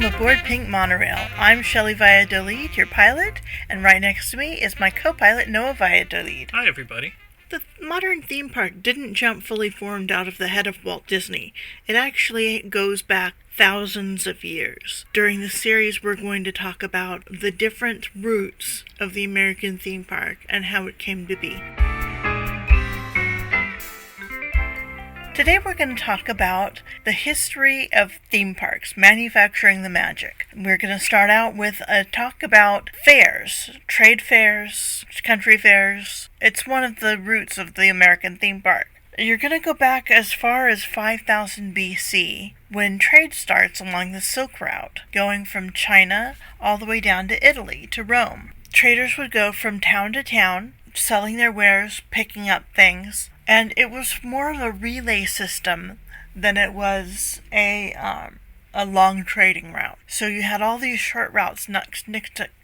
aboard Pink Monorail. I'm Shelly Valladolid, your pilot, and right next to me is my co-pilot, Noe Valladolid. Hi, everybody. The modern theme park didn't jump fully formed out of the head of Walt Disney. It actually goes back thousands of years. During the series, we're going to talk about the different roots of the American theme park and how it came to be. Today we're going to talk about the history of theme parks, manufacturing the magic. We're going to start out with a talk about fairs, trade fairs, country fairs. It's one of the roots of the American theme park. You're going to go back as far as 5000 BC, when trade starts along the Silk Route, going from China all the way down to Italy, to Rome. Traders would go from town to town, selling their wares, picking up things, and it was more of a relay system than it was a long trading route. So you had all these short routes next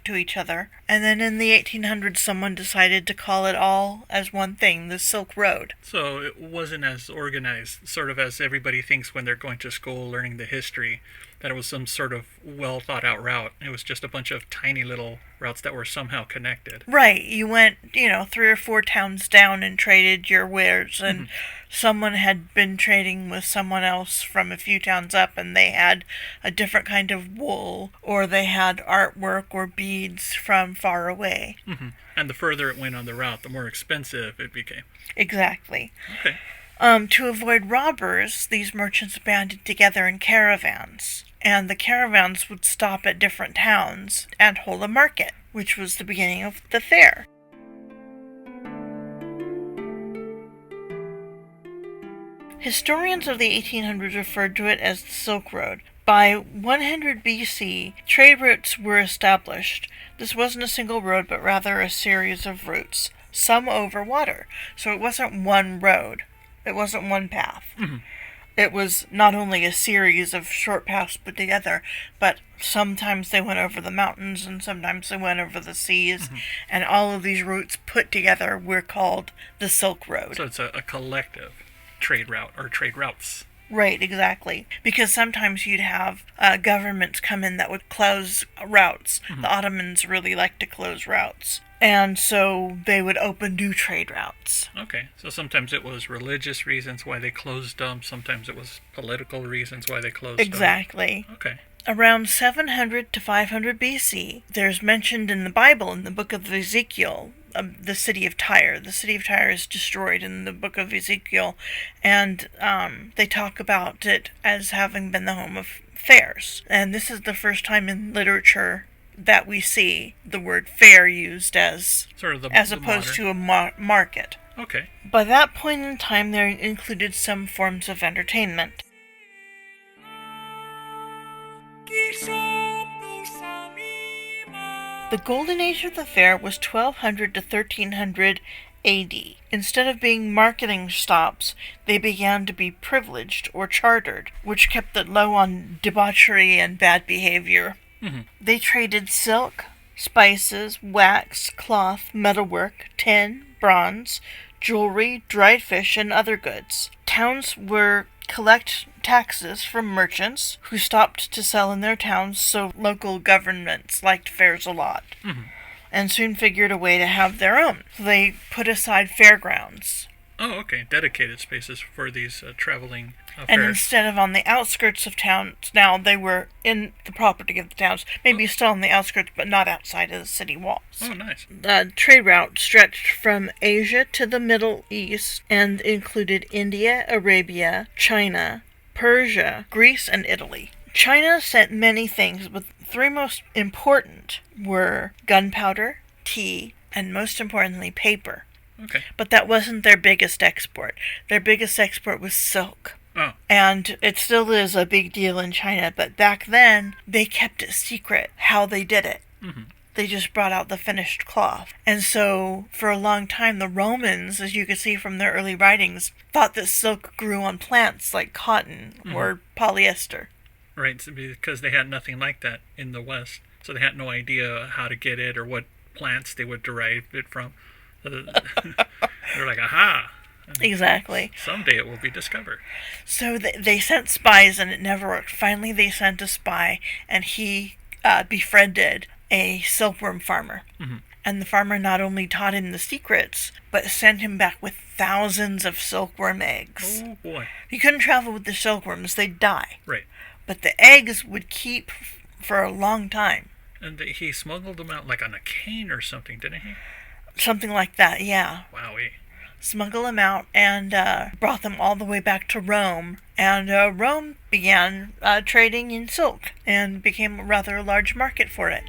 to each other, and then in the 1800s someone decided to call it all as one thing, the Silk Road. So it wasn't as organized, sort of as everybody thinks when they're going to school learning the history, that it was some sort of well thought out route. It was just a bunch of tiny little routes that were somehow connected. Right. You went, 3 or 4 towns down and traded your wares, and someone had been trading with someone else from a few towns up, and they had a different kind of wool, or they had artwork or beads from far away. Mm-hmm. And the further it went on the route, the more expensive it became. Exactly. Okay. To avoid robbers, these merchants banded together in caravans, and the caravans would stop at different towns and hold a market, which was the beginning of the fair. Historians of the 1800s referred to it as the Silk Road. By 100 BC, trade routes were established. This wasn't a single road, but rather a series of routes, some over water. So it wasn't one road. It wasn't one path. Mm-hmm. It was not only a series of short paths put together, but sometimes they went over the mountains and sometimes they went over the seas. Mm-hmm. And all of these routes put together were called the Silk Road. So it's a collective trade route, or trade routes. Right, exactly. Because sometimes you'd have governments come in that would close routes. Mm-hmm. The Ottomans really liked to close routes. And so they would open new trade routes. Okay, so sometimes it was religious reasons why they closed them. Sometimes it was political reasons why they closed them. Exactly. Okay. Around 700 to 500 BC, there's mentioned in the Bible, in the book of Ezekiel, the city of Tyre. The city of Tyre is destroyed in the book of Ezekiel, and they talk about it as having been the home of fairs. And this is the first time in literature that we see the word fair used as sort of as opposed to a market. Okay. By that point in time, there included some forms of entertainment. The golden age of the fair was 1200 to 1300 AD. Instead of being marketing stops, they began to be privileged or chartered, which kept it low on debauchery and bad behavior. Mm-hmm. They traded silk, spices, wax, cloth, metalwork, tin, bronze, jewelry, dried fish, and other goods. Towns were collect taxes from merchants who stopped to sell in their towns, so local governments liked fairs a lot. Mm-hmm. And soon figured a way to have their own. So they put aside fairgrounds. Oh, okay. Dedicated spaces for these traveling fairs. And instead of on the outskirts of towns, now they were in the property of the towns, maybe still on the outskirts, but not outside of the city walls. Oh, nice. The trade route stretched from Asia to the Middle East and included India, Arabia, China, Persia, Greece, and Italy. China sent many things, but the 3 most important were gunpowder, tea, and most importantly, paper. Okay. But that wasn't their biggest export. Their biggest export was silk. Oh. And it still is a big deal in China, but back then, they kept it secret how they did it. Mm-hmm. They just brought out the finished cloth. And so, for a long time, the Romans, as you can see from their early writings, thought that silk grew on plants like cotton or polyester. Right, because they had nothing like that in the West. So they had no idea how to get it or what plants they would derive it from. They're like, aha, And Exactly. someday it will be discovered. So they sent spies and it never worked. Finally, they sent a spy and he befriended a silkworm farmer. Mm-hmm. And the farmer not only taught him the secrets, but sent him back with thousands of silkworm eggs. Oh, boy. You couldn't travel with the silkworms, they'd die. Right. But the eggs would keep for a long time. And he smuggled them out like on a cane or something, didn't he? Something like that, yeah. Wowee. Smuggle them out and brought them all the way back to Rome. And Rome began trading in silk and became a rather large market for it.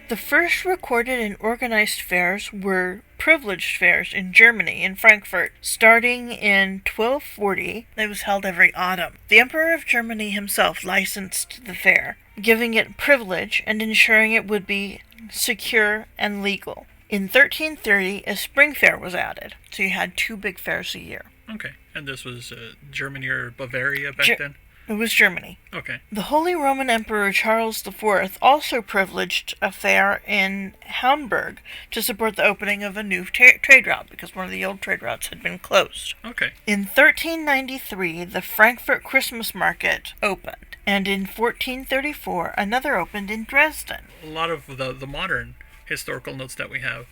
The first recorded and organized fairs were privileged fairs in Germany, in Frankfurt. Starting in 1240, it was held every autumn. The Emperor of Germany himself licensed the fair, giving it privilege and ensuring it would be secure and legal. In 1330, a spring fair was added, so you had 2 big fairs a year. Okay. And this was Germany or Bavaria back then? It was Germany. Okay. The Holy Roman Emperor Charles IV also privileged a fair in Hamburg to support the opening of a new trade route because one of the old trade routes had been closed. Okay. In 1393, the Frankfurt Christmas market opened, and in 1434, another opened in Dresden. A lot of the modern historical notes that we have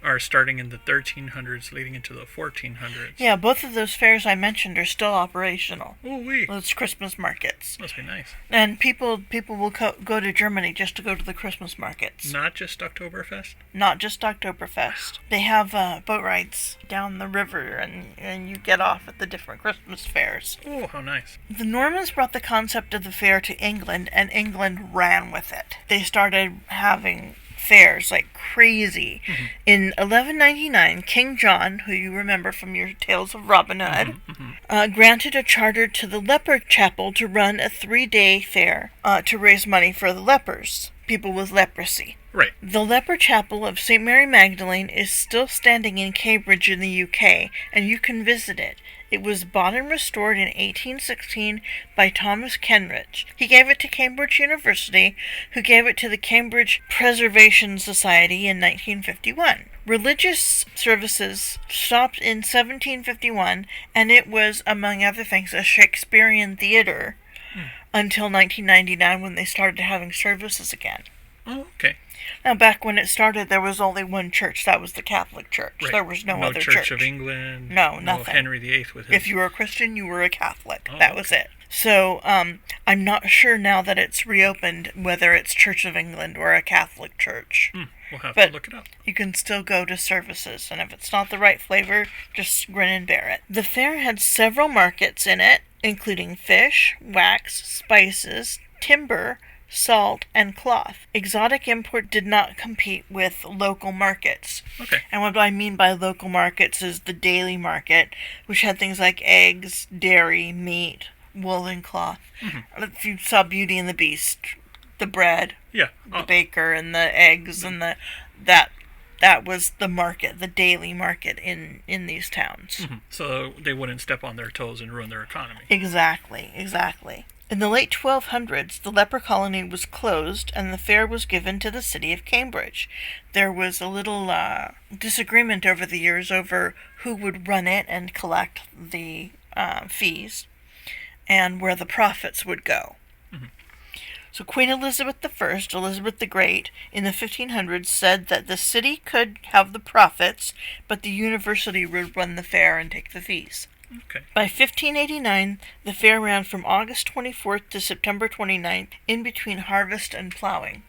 are starting in the 1300s, leading into the 1400s. Yeah, both of those fairs I mentioned are still operational. Ooh-wee. Those Christmas markets. Must be nice. And people will go to Germany just to go to the Christmas markets. Not just Oktoberfest? Not just Oktoberfest. They have boat rides down the river and you get off at the different Christmas fairs. Oh, how nice. The Normans brought the concept of the fair to England and England ran with it. They started having fairs like crazy. Mm-hmm. In 1199, King John, who you remember from your tales of Robin Hood, granted a charter to the leper chapel to run a 3-day fair to raise money for the lepers, people with leprosy. Right. The Leper Chapel of St. Mary Magdalene is still standing in Cambridge in the UK, and you can visit it. It was bought and restored in 1816 by Thomas Kenridge. He gave it to Cambridge University, who gave it to the Cambridge Preservation Society in 1951. Religious services stopped in 1751, and it was, among other things, a Shakespearean theater until 1999 when they started having services again. Oh, okay. Now, back when it started, there was only one church. That was the Catholic Church. Right. There was no other Church of England. No, No nothing. Henry VIII with his... If you were a Christian, you were a Catholic. Oh, that was it. So, I'm not sure now that it's reopened whether it's Church of England or a Catholic church. We'll have But to look it up. you can still go to services, and if it's not the right flavor, just grin and bear it. The fair had several markets in it, including fish, wax, spices, timber, salt, and cloth. Exotic import did not compete with local markets. Okay. And what I mean by local markets is the daily market, which had things like eggs, dairy, meat, wool, and cloth. If you saw Beauty and the Beast, the bread, Yeah. the baker, and the eggs, and that was the market, the daily market in these towns. So they wouldn't step on their toes and ruin their economy. Exactly. In the late 1200s, the leper colony was closed and the fair was given to the city of Cambridge. There was a little disagreement over the years over who would run it and collect the fees and where the profits would go. So Queen Elizabeth I, Elizabeth the Great, in the 1500s said that the city could have the profits, but the university would run the fair and take the fees. Okay. By 1589, the fair ran from August 24th to September 29th, in between harvest and plowing.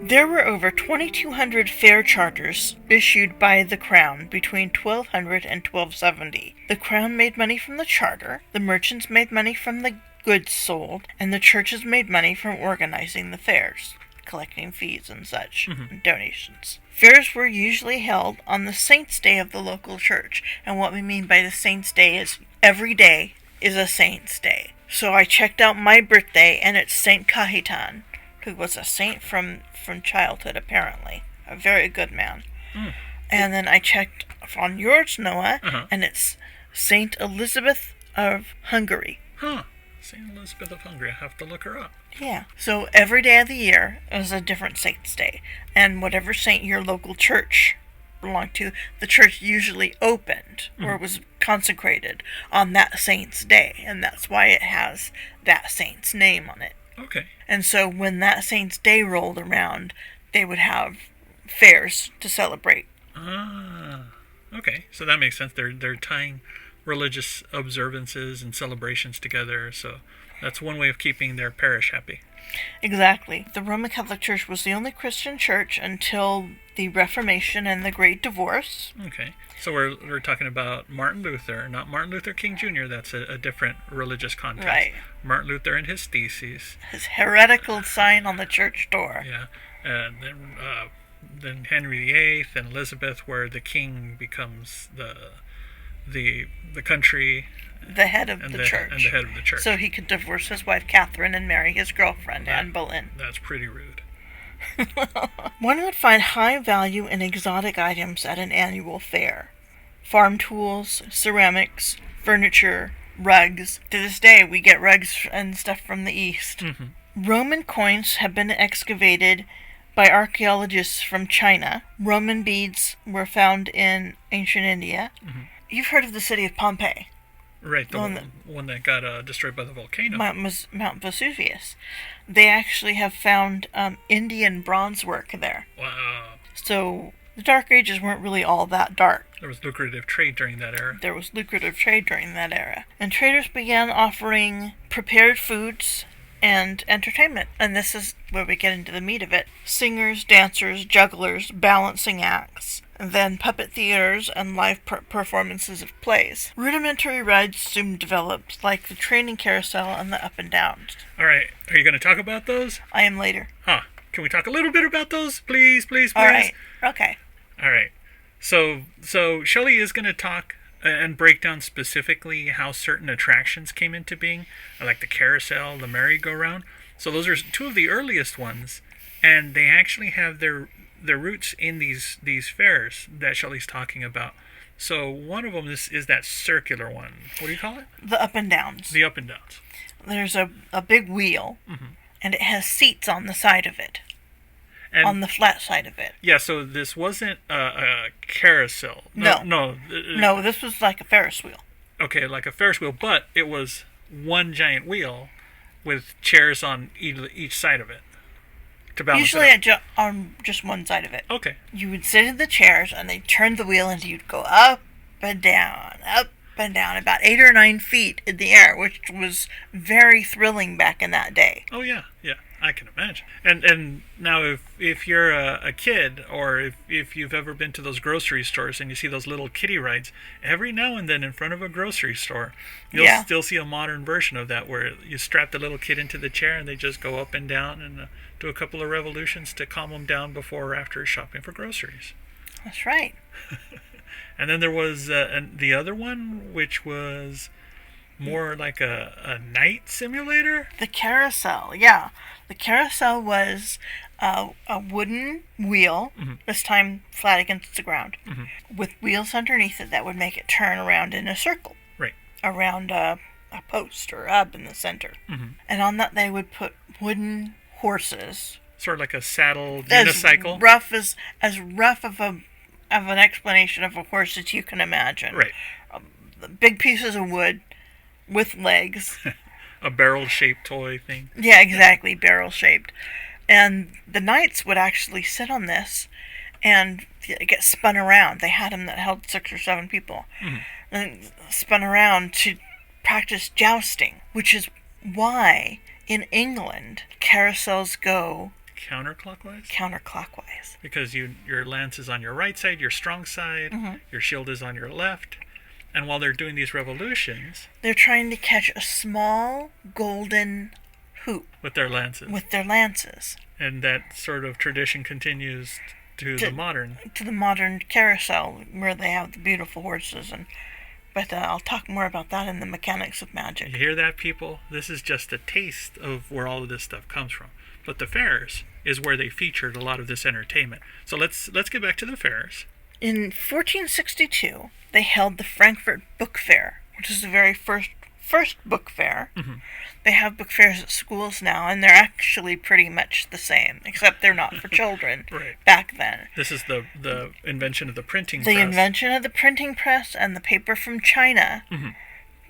There were over 2,200 fair charters issued by the Crown between 1200 and 1270. The Crown made money from the charter, the merchants made money from the goods sold, and the churches made money from organizing the fairs, collecting fees and such, and donations. Fairs were usually held on the Saint's Day of the local church, and what we mean by the Saint's Day is every day is a Saint's Day. So I checked out my birthday, and it's Saint Cajetan, who was a saint from childhood, apparently. A very good man. And then I checked on yours, Noah, and it's Saint Elizabeth of Hungary. Huh. St. Elizabeth of Hungary. I have to look her up. Yeah. So every day of the year is a different saint's day. And whatever saint your local church belonged to, the church usually opened or was consecrated on that saint's day. And that's why it has that saint's name on it. Okay. And so when that saint's day rolled around, they would have fairs to celebrate. Ah, okay. So that makes sense. They're tying religious observances and celebrations together. So that's one way of keeping their parish happy. Exactly. The Roman Catholic Church was the only Christian church until the Reformation and the Great Divorce. Okay. So we're talking about Martin Luther, not Martin Luther King Jr. That's a different religious context. Right. Martin Luther and his theses. His heretical sign on the church door. Yeah. And then Henry VIII and Elizabeth, where the king becomes the country, the head of the church. And the head of the church. So he could divorce his wife Catherine and marry his girlfriend, Anne Boleyn. That's pretty rude. One would find high value in exotic items at an annual fair. Farm tools, ceramics, furniture, rugs. To this day, we get rugs and stuff from the East. Mm-hmm. Roman coins have been excavated by archaeologists from China. Roman beads were found in ancient India. Mm-hmm. You've heard of the city of Pompeii. Right, the one that got destroyed by the volcano. Mount Vesuvius. They actually have found Indian bronze work there. Wow. So the Dark Ages weren't really all that dark. There was lucrative trade during that era. And traders began offering prepared foods and entertainment. And this is where we get into the meat of it. Singers, dancers, jugglers, balancing acts, and then puppet theaters and live performances of plays. Rudimentary rides soon developed, like the training carousel and the up and downs. All right, are you going to talk about those? I am later. Huh. Can we talk a little bit about those, please? All right. Okay. All right. So Shelley is going to talk and break down specifically how certain attractions came into being, like the carousel, the merry-go-round. So those are two of the earliest ones, and they actually have their roots in these fairs that Shelley's talking about. So one of them is that circular one. What do you call it? The up and downs. The up and downs. There's a big wheel, and it has seats on the side of it. And on the flat side of it. Yeah, so this wasn't a carousel. No, this was like a Ferris wheel. Okay, like a Ferris wheel, but it was one giant wheel with chairs on each side of it to balance Usually it out. on just one side of it. Okay. You would sit in the chairs, and they'd turn the wheel, and you'd go up and down, about 8 or 9 feet in the air, which was very thrilling back in that day. Oh, yeah. I can imagine. And now if you're a kid, or if you've ever been to those grocery stores and you see those little kiddie rides, every now and then in front of a grocery store, you'll still see a modern version of that where you strap the little kid into the chair and they just go up and down and do a couple of revolutions to calm them down before or after shopping for groceries. That's right. And then there was the other one, which was more like a night simulator? The carousel, yeah. The carousel was a wooden wheel, this time flat against the ground, with wheels underneath it that would make it turn around in a circle. Right. Around a post or hub in the center. And on that they would put wooden horses. Sort of like a saddle unicycle? As rough of an explanation of a horse as you can imagine. Right. Big pieces of wood with legs. A barrel-shaped toy thing. Yeah, exactly, barrel-shaped. And the knights would actually sit on this and get spun around. They had them that held 6 or 7 people. And spun around to practice jousting, which is why in England carousels go counterclockwise. Because your lance is on your right side, your strong side, your shield is on your left. And while they're doing these revolutions, they're trying to catch a small golden hoop. With their lances. And that sort of tradition continues to the modern carousel, where they have the beautiful horses. But I'll talk more about that in the mechanics of magic. You hear that, people? This is just a taste of where all of this stuff comes from. But the fairs is where they featured a lot of this entertainment. So let's get back to the fairs. In 1462, they held the Frankfurt Book Fair, which is the very first first book fair. Mm-hmm. They have book fairs at schools now, and they're actually pretty much the same, except they're not for children Right. back then. This is the invention of the printing The press. invention of the printing press and the paper from China Mm-hmm.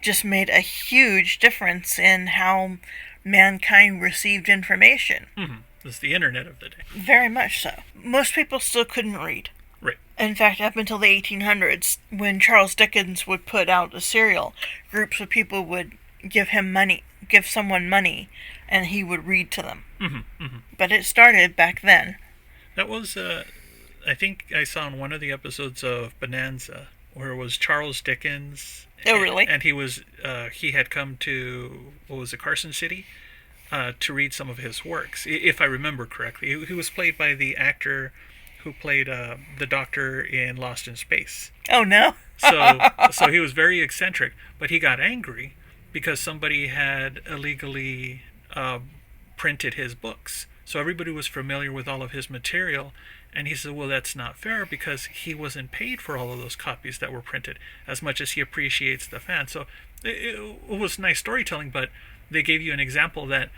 just made a huge difference in how mankind received information. Mm-hmm. This is the internet of the day. Very much so. Most people still couldn't read. Right. In fact, up until the 1800s, when Charles Dickens would put out a serial, groups of people would give someone money, and he would read to them. Mm-hmm. Mm-hmm. But it started back then. That was, I think I saw in one of the episodes of Bonanza, where it was Charles Dickens. Oh, really? And he had come to, what was it, Carson City, to read some of his works, if I remember correctly. He was played by the actor who played the Doctor in Lost in Space. Oh, no? So he was very eccentric, but he got angry because somebody had illegally printed his books. So everybody was familiar with all of his material, and he said, well, that's not fair because he wasn't paid for all of those copies that were printed as much as he appreciates the fans. So it was nice storytelling, but they gave you an example that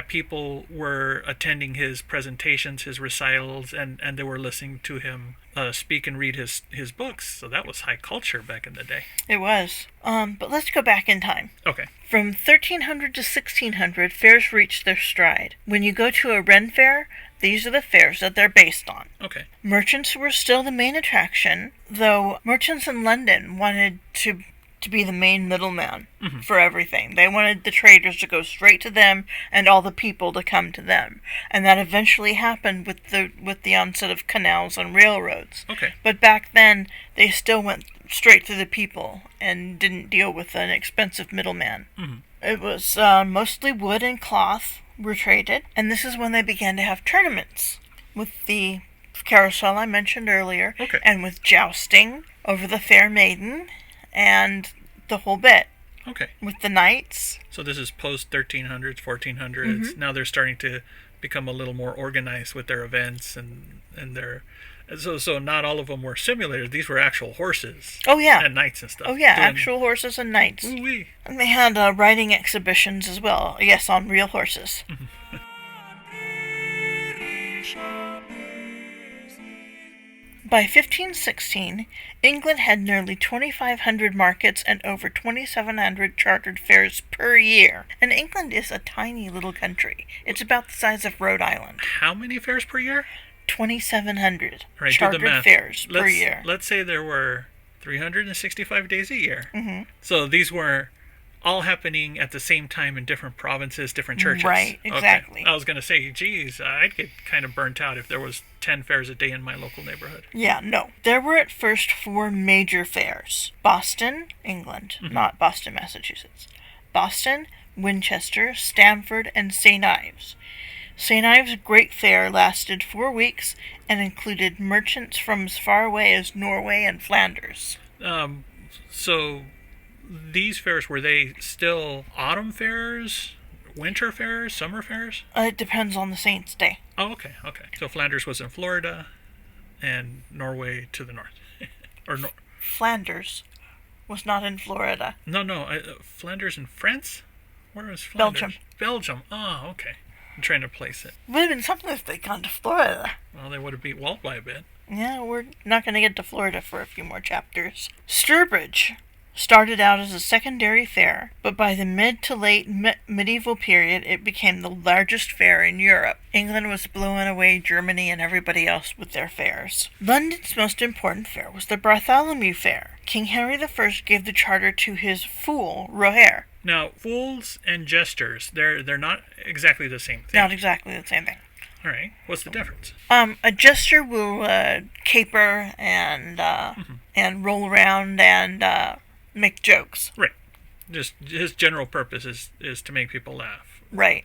people were attending his presentations, his recitals, and they were listening to him speak and read his books. So that was high culture back in the day. It was. But let's go back in time. Okay. From 1300 to 1600, fairs reached their stride. When you go to a Ren fair, these are the fairs that they're based on. Okay. Merchants were still the main attraction, though merchants in London wanted to be the main middleman for everything. They wanted the traders to go straight to them and all the people to come to them. And that eventually happened with the onset of canals and railroads. Okay. But back then, they still went straight to the people and didn't deal with an expensive middleman. Mm-hmm. It was mostly wood and cloth were traded, and this is when they began to have tournaments with the carousel I mentioned earlier, Okay. and with jousting over the fair maiden and the whole bit. Okay. With the knights. So this is post 1300s, 1400s. Mm-hmm. Now they're starting to become a little more organized with their events and their. So not all of them were simulators. These were actual horses. Oh, yeah. And knights and stuff. Oh, yeah, doing- actual horses and knights. Ooh-wee. And they had riding exhibitions as well. Yes, on real horses. By 1516, England had nearly 2,500 markets and over 2,700 chartered fairs per year. And England is a tiny little country. It's about the size of Rhode Island. How many fairs per year? 2,700 All right, do the chartered math. fairs per year. Let's say there were 365 days a year. Mm-hmm. So these were all happening at the same time in different provinces, different churches. Right, exactly. Okay. I was going to say, geez, I'd get kind of burnt out if there was 10 fairs a day in my local neighborhood. Yeah, no. There were at first 4 major fairs. Boston, England, not Boston, Massachusetts. Boston, Winchester, Stamford, and St. Ives. St. Ives' Great Fair lasted 4 weeks and included merchants from as far away as Norway and Flanders. So these fairs, were they still autumn fairs, winter fairs, summer fairs? It depends on the saint's day. Oh, okay. So Flanders was in Florida and Norway to the north. Flanders was not in Florida. No, Flanders in France? Where was Flanders? Belgium. Belgium. Oh, okay. I'm trying to place it. Would have been something if they'd gone to Florida. Well, they would have beat Walt by a bit. Yeah, we're not going to get to Florida for a few more chapters. Sturbridge started out as a secondary fair, but by the mid to late medieval period, it became the largest fair in Europe. England was blowing away Germany and everybody else with their fairs. London's most important fair was the Bartholomew Fair. King Henry I gave the charter to his fool, Roher. Now, fools and jesters, they're not exactly the same thing. Not exactly the same thing. All right. What's the difference? A jester will caper and roll around and make jokes. Right. Just his general purpose is to make people laugh. Right.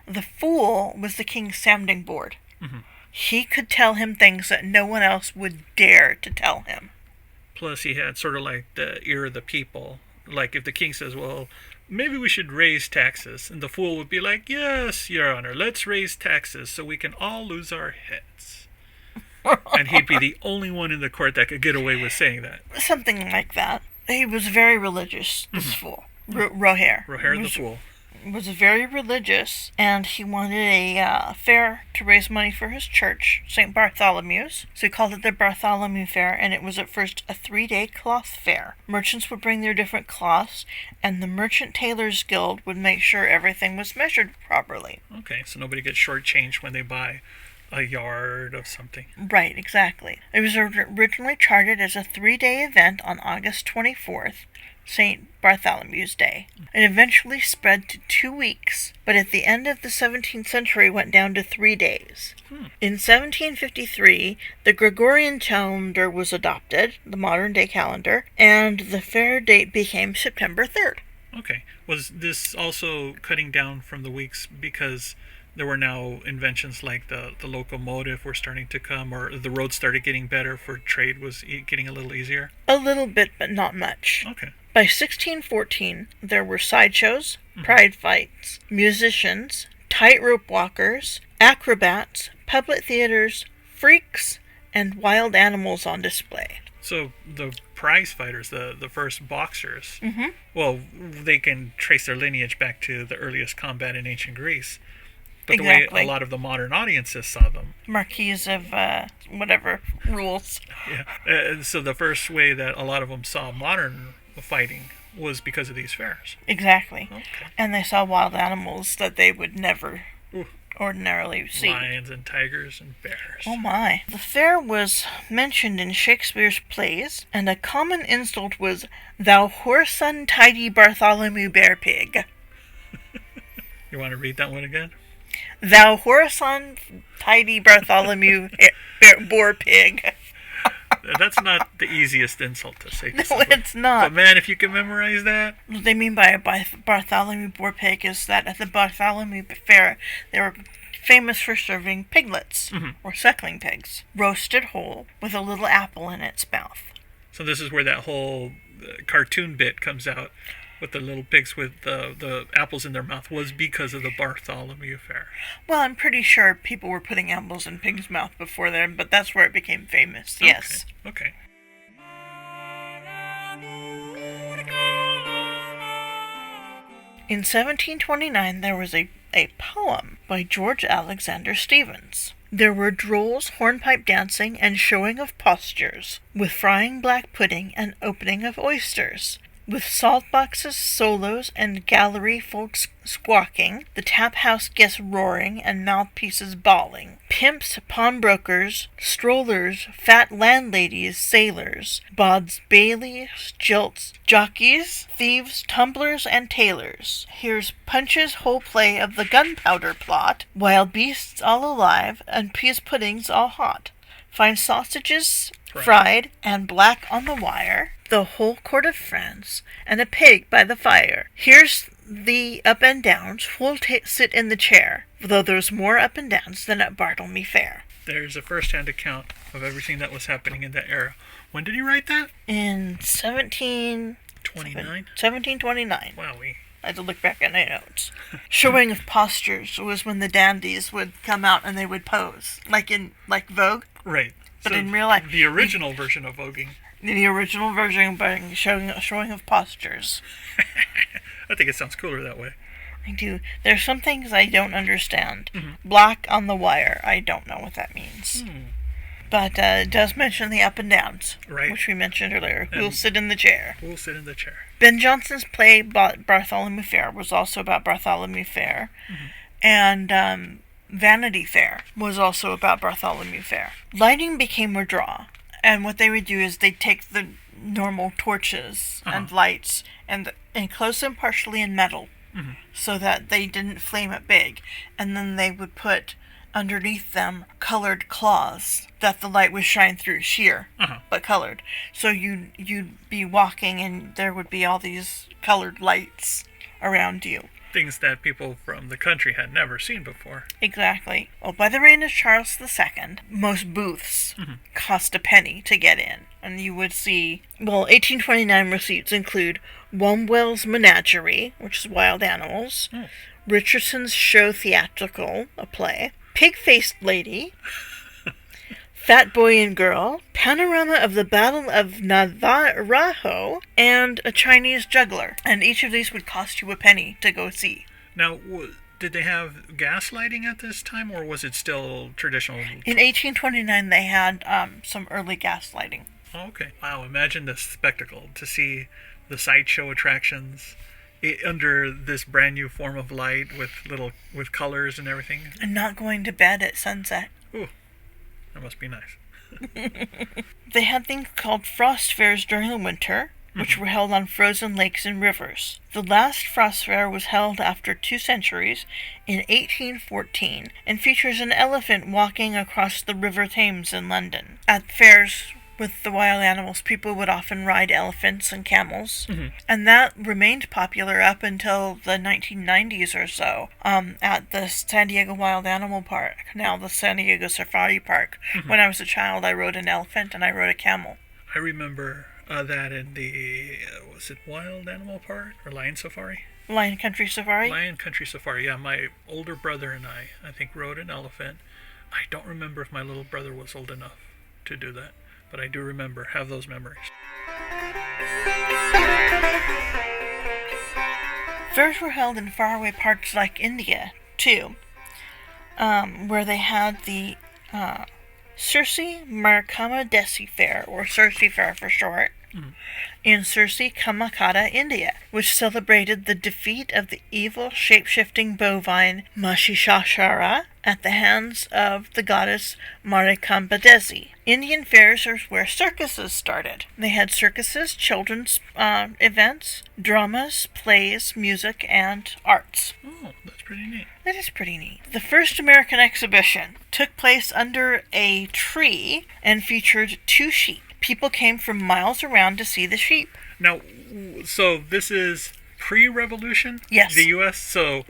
The fool was the king's sounding board. Mm-hmm. He could tell him things that no one else would dare to tell him. Plus, he had sort of like the ear of the people. Like if the king says, well, maybe we should raise taxes. And the fool would be like, yes, your honor, let's raise taxes so we can all lose our heads. And he'd be the only one in the court that could get away with saying that. Something like that. He was very religious, this fool. Roher. Roher the Fool. Was very religious, and he wanted a fair to raise money for his church, St. Bartholomew's. So he called it the Bartholomew Fair, and it was at first a 3-day cloth fair. Merchants would bring their different cloths, and the Merchant Tailors Guild would make sure everything was measured properly. Okay, so nobody gets shortchanged when they buy a yard of something. Right, exactly. It was originally charted as a 3-day event on August 24th, St. Bartholomew's Day. It eventually spread to 2 weeks, but at the end of the 17th century went down to 3 days. In 1753, the Gregorian calendar was adopted, the modern-day calendar, and the fair date became September 3rd. Okay. Was this also cutting down from the weeks because there were now inventions like the locomotive were starting to come, or the roads started getting better for trade was getting a little easier? A little bit, but not much. Okay. By 1614, there were sideshows, pride fights, musicians, tightrope walkers, acrobats, puppet theaters, freaks, and wild animals on display. So the prize fighters, the first boxers, well, they can trace their lineage back to the earliest combat in ancient Greece. But Exactly. the way a lot of the modern audiences saw them. Marquise of whatever rules. Yeah. So the first way that a lot of them saw modern fighting was because of these fairs. Exactly. Okay. And they saw wild animals that they would never ordinarily see. Lions and tigers and bears. Oh my. The fair was mentioned in Shakespeare's plays, and a common insult was, "Thou whoreson tidy Bartholomew Bear Pig." You want to read that one again? "Thou whoreson tidy Bartholomew Boar Pig." That's not the easiest insult to say to No, somebody. it's not. But man, if you can memorize that. What they mean by Bartholomew Boar Pig is that at the Bartholomew Fair, they were famous for serving piglets, or suckling pigs, roasted whole, with a little apple in its mouth. So this is where that whole cartoon bit comes out, with the little pigs with the apples in their mouth, was because of the Bartholomew Fair. Well, I'm pretty sure people were putting apples in pigs' mouth before then, but that's where it became famous, yes. Okay. In 1729, there was a poem by George Alexander Stevens. There were drolls, hornpipe dancing, and showing of postures, with frying black pudding and opening of oysters, with salt boxes, solos, and gallery folks squawking, the tap house guests roaring, and mouthpieces bawling. Pimps, pawnbrokers, strollers, fat landladies, sailors, bawds, bailies, jilts, jockeys, thieves, tumblers, and tailors. Here's Punch's whole play of the gunpowder plot, wild beasts all alive, and peas puddings all hot. Fine sausages fried and black on the wire, the whole court of France, and a pig by the fire. Here's the up and downs, who'll sit in the chair, though there's more up and downs than at Bartlemy Fair. There's a first-hand account of everything that was happening in that era. When did he write that? In 1729. Wowee. I had to look back at my notes. Showing of postures was when the dandies would come out and they would pose, like Vogue. Right. But So in real life, the original version of voguing. the original version by showing of postures. I think it sounds cooler that way. I do. There's some things I don't understand. Black on the wire. I don't know what that means. But it does mention the up and downs, Right. which we mentioned earlier. And Who'll sit in the chair? Who'll sit in the chair? Ben Jonson's play Bartholomew Fair was also about Bartholomew Fair, and Vanity Fair was also about Bartholomew Fair. Lighting became a draw, and what they would do is they'd take the normal torches and lights and enclose them partially in metal so that they didn't flame up big, and then they would put underneath them colored cloths that the light would shine through, sheer but colored. So you'd be walking and there would be all these colored lights around you. Things that people from the country had never seen before. Exactly. Well, by the reign of Charles II, most booths cost a penny to get in. And you would see, 1829 receipts include Wombwell's Menagerie, which is wild animals, Richardson's Show Theatrical, a play, Pig-Faced Lady, Fat Boy and Girl, panorama of the Battle of Navajo, and a Chinese juggler. And each of these would cost you a penny to go see. Now, did they have gas lighting at this time, or was it still traditional? In 1829, they had some early gas lighting. Oh, okay. Wow, imagine the spectacle to see the sideshow attractions under this brand new form of light with colors and everything. And not going to bed at sunset. Ooh, that must be nice. They had things called frost fairs during the winter, which were held on frozen lakes and rivers. The last frost fair was held after 2 centuries in 1814 and features an elephant walking across the River Thames in London. At fairs with the wild animals, people would often ride elephants and camels, and that remained popular up until the 1990s or so at the San Diego Wild Animal Park, now the San Diego Safari Park. When I was a child, I rode an elephant and I rode a camel. I remember that in the, was it Wild Animal Park or Lion Safari? Lion Country Safari? Lion Country Safari, yeah. My older brother and I think, rode an elephant. I don't remember if my little brother was old enough to do that, but I do have those memories. Fairs were held in faraway parts like India, too, where they had the Sursi Marikamadesi Fair, or Sursi Fair for short, in Sursi, Kamakata, India, which celebrated the defeat of the evil shape-shifting bovine Mahishasura at the hands of the goddess Marikamadesi. Indian fairs are where circuses started. They had circuses, children's events, dramas, plays, music, and arts. Oh, that's pretty neat. That is pretty neat. The first American exhibition took place under a tree and featured 2 sheep. People came from miles around to see the sheep. Now, so this is pre-revolution? Yes. The U.S., so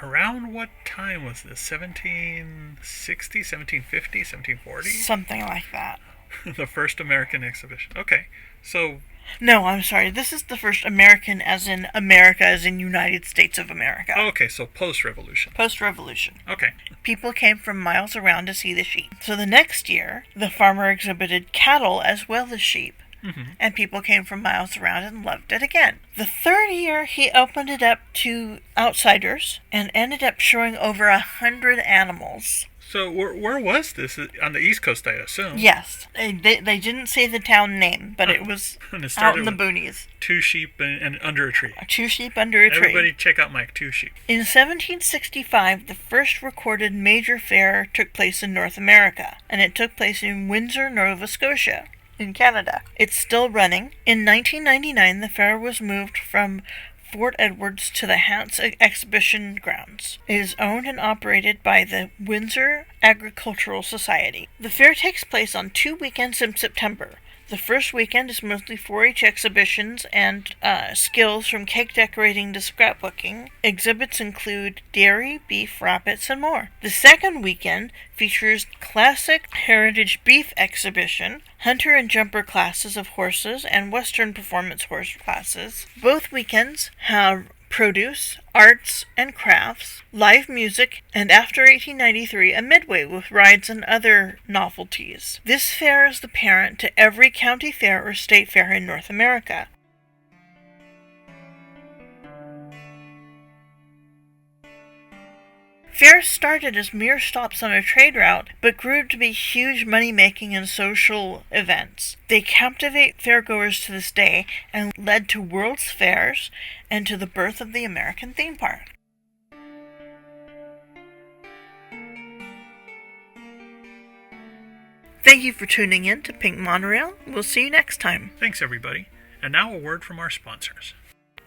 around what time was this? 1760, 1750, 1740? Something like that. The first American exhibition. Okay, so... No, I'm sorry. This is the first American as in America, as in United States of America. Okay, so post-revolution. Post-revolution. Okay. People came from miles around to see the sheep. So the next year, the farmer exhibited cattle as well as sheep. And people came from miles around and loved it again. The third year, he opened it up to outsiders and ended up showing over 100 animals. So where was this? On the East Coast, I assume. Yes. They didn't say the town name, but it was out in the boonies. 2 sheep and under a tree. 2 sheep under a tree. Everybody check out Mike, 2 sheep. In 1765, the first recorded major fair took place in North America, and it took place in Windsor, Nova Scotia, in Canada. It's still running. In 1999, the fair was moved from Fort Edwards to the Hants Exhibition Grounds. It is owned and operated by the Windsor Agricultural Society. The fair takes place on 2 weekends in September. The first weekend is mostly 4-H exhibitions and skills from cake decorating to scrapbooking. Exhibits include dairy, beef, rabbits, and more. The second weekend features classic heritage beef exhibition, hunter and jumper classes of horses, and Western performance horse classes. Both weekends have produce, arts and crafts, live music, and after 1893, a midway with rides and other novelties. This fair is the parent to every county fair or state fair in North America. Fairs started as mere stops on a trade route, but grew to be huge money-making and social events. They captivate fairgoers to this day and led to World's Fairs and to the birth of the American theme park. Thank you for tuning in to Pink Monorail. We'll see you next time. Thanks, everybody. And now a word from our sponsors.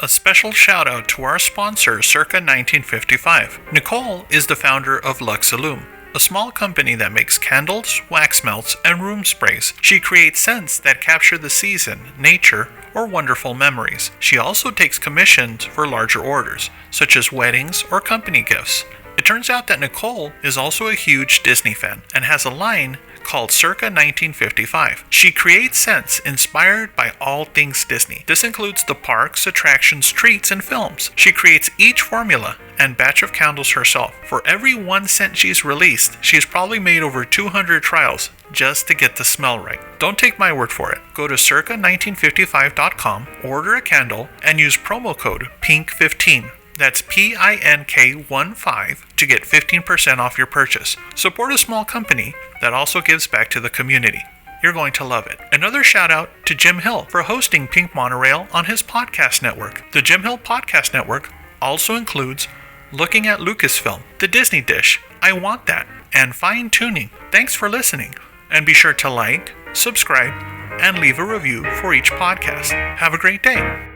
A special shout out to our sponsor circa 1955. Nicole is the founder of Luxillume, a small company that makes candles, wax melts, and room sprays. She creates scents that capture the season, nature, or wonderful memories. She also takes commissions for larger orders, such as weddings or company gifts. It turns out that Nicole is also a huge Disney fan and has a line called Circa 1955. She creates scents inspired by all things Disney. This includes the parks, attractions, treats, and films. She creates each formula and batch of candles herself. For every one scent she's released, she's probably made over 200 trials just to get the smell right. Don't take my word for it. Go to circa1955.com, order a candle, and use promo code PINK15. That's PINK15 to get 15% off your purchase. Support a small company that also gives back to the community. You're going to love it. Another shout out to Jim Hill for hosting Pink Monorail on his podcast network. The Jim Hill Podcast Network also includes Looking at Lucasfilm, The Disney Dish, I Want That, and Fine Tuning. Thanks for listening, and be sure to like, subscribe, and leave a review for each podcast. Have a great day.